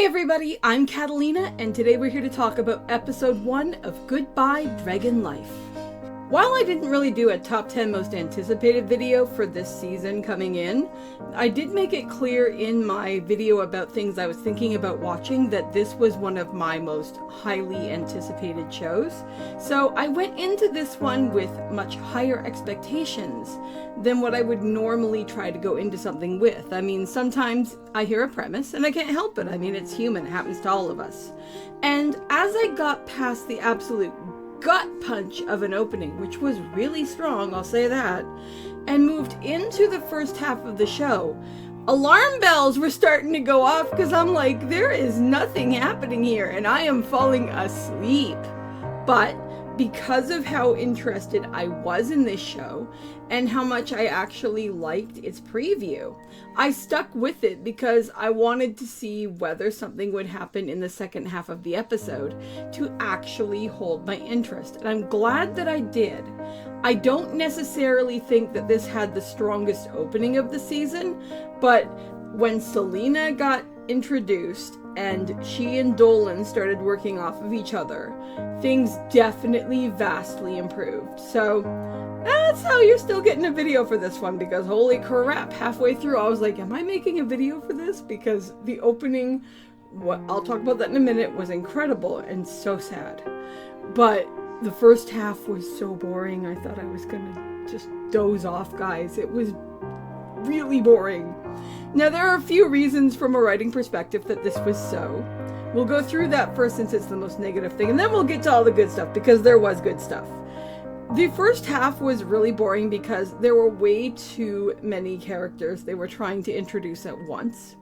everybody, I'm Katallina, and today we're here to talk about episode 1 of Goodbye Dragon Life. While I didn't really do a top 10 most anticipated video for this season coming in, I did make it clear in my video about things I was thinking about watching that this was one of my most highly anticipated shows. So I went into this one with much higher expectations than what I would normally try to go into something with. I mean, sometimes I hear a premise and I can't help it. I mean, it's human, it happens to all of us. And as I got past the absolute gut punch of an opening, which was really strong, I'll say that, and moved into the first half of the show, alarm bells were starting to go off because I'm like, there is nothing happening here and I am falling asleep. But because of how interested I was in this show and how much I actually liked its preview, I stuck with it because I wanted to see whether something would happen in the second half of the episode to actually hold my interest. And I'm glad that I did. I don't necessarily think that this had the strongest opening of the season, but when Celina got introduced and she and Dolan started working off of each other, things definitely vastly improved. So that's how you're still getting a video for this one, because holy crap, halfway through I was like, am I making a video for this? Because the opening, I'll talk about that in a minute, was incredible and so sad. But the first half was so boring, I thought I was gonna just doze off, guys. It was really boring. Now, there are a few reasons from a writing perspective that this was so. We'll go through that first since it's the most negative thing, and then we'll get to all the good stuff, because there was good stuff. The first half was really boring because there were way too many characters they were trying to introduce at once.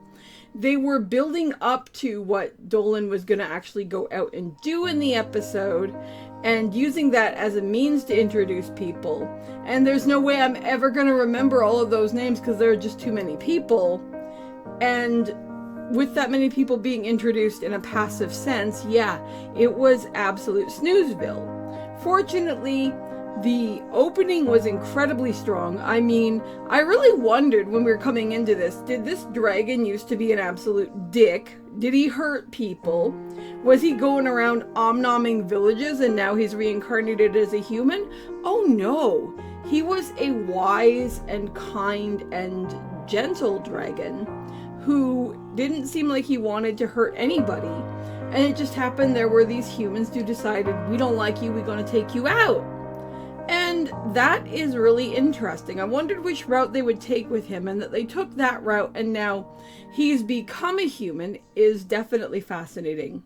They were building up to what Dolan was going to actually go out and do in the episode, and using that as a means to introduce people. And there's no way I'm ever going to remember all of those names because there are just too many people. And with that many people being introduced in a passive sense, yeah, it was absolute snoozeville. Fortunately, the opening was incredibly strong. I mean, I really wondered when we were coming into this, did this dragon used to be an absolute dick? Did he hurt people? Was he going around omnoming villages and now he's reincarnated as a human? Oh no, he was a wise and kind and gentle dragon who didn't seem like he wanted to hurt anybody. And it just happened there were these humans who decided, we don't like you, we're going to take you out. And that is really interesting. I wondered which route they would take with him, and that they took that route and now he's become a human is definitely fascinating.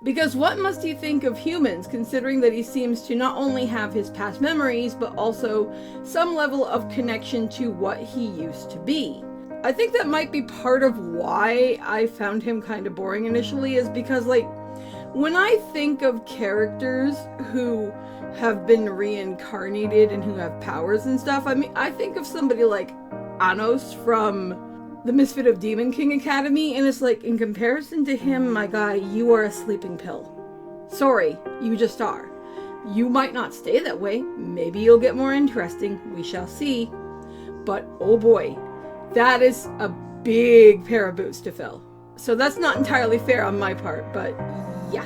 Because what must he think of humans, considering that he seems to not only have his past memories, but also some level of connection to what he used to be? I think that might be part of why I found him kind of boring initially, is because, like, when I think of characters who have been reincarnated and who have powers and stuff, I mean, I think of somebody like Anos from the Misfit of Demon King Academy, and it's like, in comparison to him, my guy, you are a sleeping pill. Sorry, you just are. You might not stay that way. Maybe you'll get more interesting. We shall see. But oh boy, that is a big pair of boots to fill. So that's not entirely fair on my part, but yeah.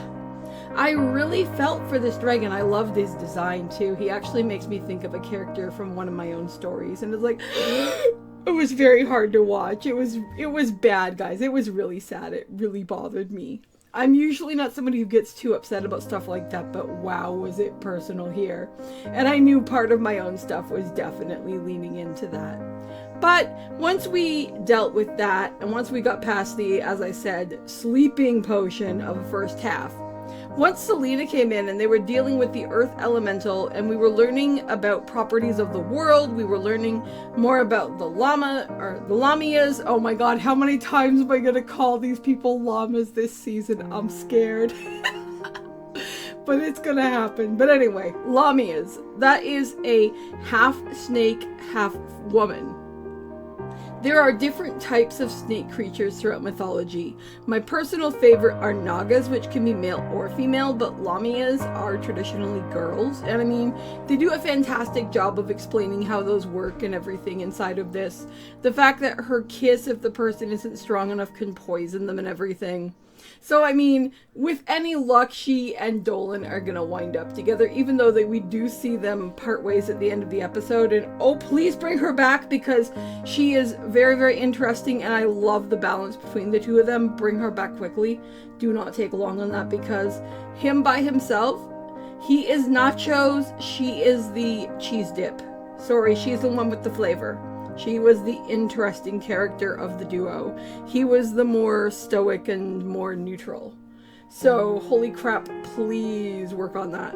I really felt for this dragon. I loved his design too. He actually makes me think of a character from one of my own stories, and it's like, it was very hard to watch. It was bad, guys. It was really sad. It really bothered me. I'm usually not somebody who gets too upset about stuff like that, but wow, was it personal here. And I knew part of my own stuff was definitely leaning into that. But once we dealt with that, and once we got past the, as I said, sleeping potion of the first half, once Celina came in and they were dealing with the earth elemental, and we were learning about properties of the world, we were learning more about the lamias. Oh my god, how many times am I gonna call these people llamas this season? I'm scared. But it's gonna happen. But anyway, lamias. That is a half snake, half woman. There are different types of snake creatures throughout mythology. My personal favorite are nagas, which can be male or female, but lamias are traditionally girls. And I mean, they do a fantastic job of explaining how those work and everything inside of this. The fact that her kiss, if the person isn't strong enough, can poison them and everything. So, I mean, with any luck, she and Dolan are gonna wind up together, even though we do see them part ways at the end of the episode. And oh, please bring her back, because she is very, very interesting, and I love the balance between the two of them. Bring her back quickly. Do not take long on that, because him by himself, he is nachos, she is the cheese dip. Sorry, she's the one with the flavor. She was the interesting character of the duo. He was the more stoic and more neutral. So, holy crap, please work on that.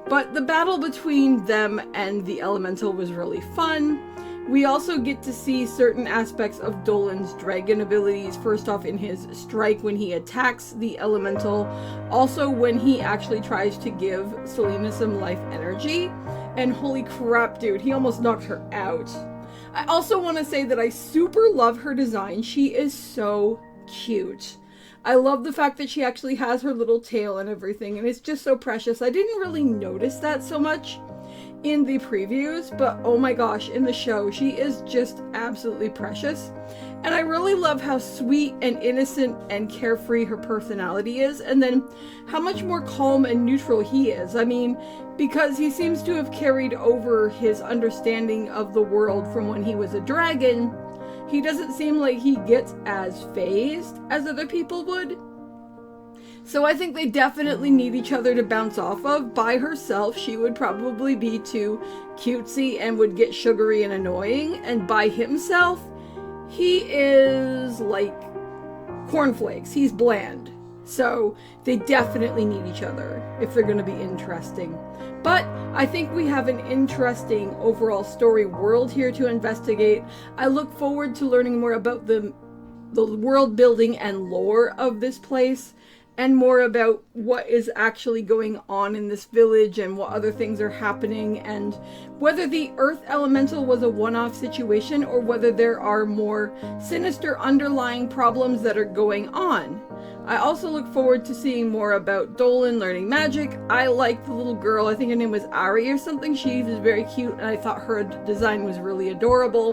But the battle between them and the elemental was really fun. We also get to see certain aspects of Dolan's dragon abilities. First off, in his strike when he attacks the elemental. Also when he actually tries to give Celina some life energy. And holy crap, dude, he almost knocked her out. I also want to say that I super love her design. She is so cute. I love the fact that she actually has her little tail and everything, and it's just so precious. I didn't really notice that so much in the previews, but oh my gosh, in the show, she is just absolutely precious. And I really love how sweet and innocent and carefree her personality is, and then how much more calm and neutral he is. I mean, because he seems to have carried over his understanding of the world from when he was a dragon, he doesn't seem like he gets as phased as other people would. So I think they definitely need each other to bounce off of. By herself, she would probably be too cutesy and would get sugary and annoying, and by himself, he is like cornflakes. He's bland. So they definitely need each other if they're going to be interesting. But I think we have an interesting overall story world here to investigate. I look forward to learning more about the world building and lore of this place, and more about what is actually going on in this village and what other things are happening, and whether the earth elemental was a one-off situation or whether there are more sinister underlying problems that are going on. I also look forward to seeing more about Dolan learning magic. I like the little girl, I think her name was Ari or something. She was very cute, and I thought her design was really adorable.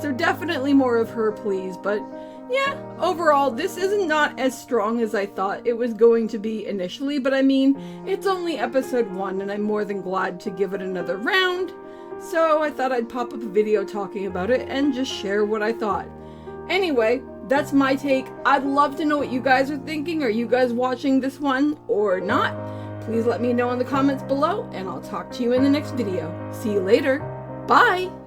So definitely more of her, please. But yeah, overall, this is not as strong as I thought it was going to be initially, but I mean, it's only episode 1, and I'm more than glad to give it another round. So I thought I'd pop up a video talking about it and just share what I thought. Anyway, that's my take. I'd love to know what you guys are thinking. Are you guys watching this one or not? Please let me know in the comments below, and I'll talk to you in the next video. See you later. Bye!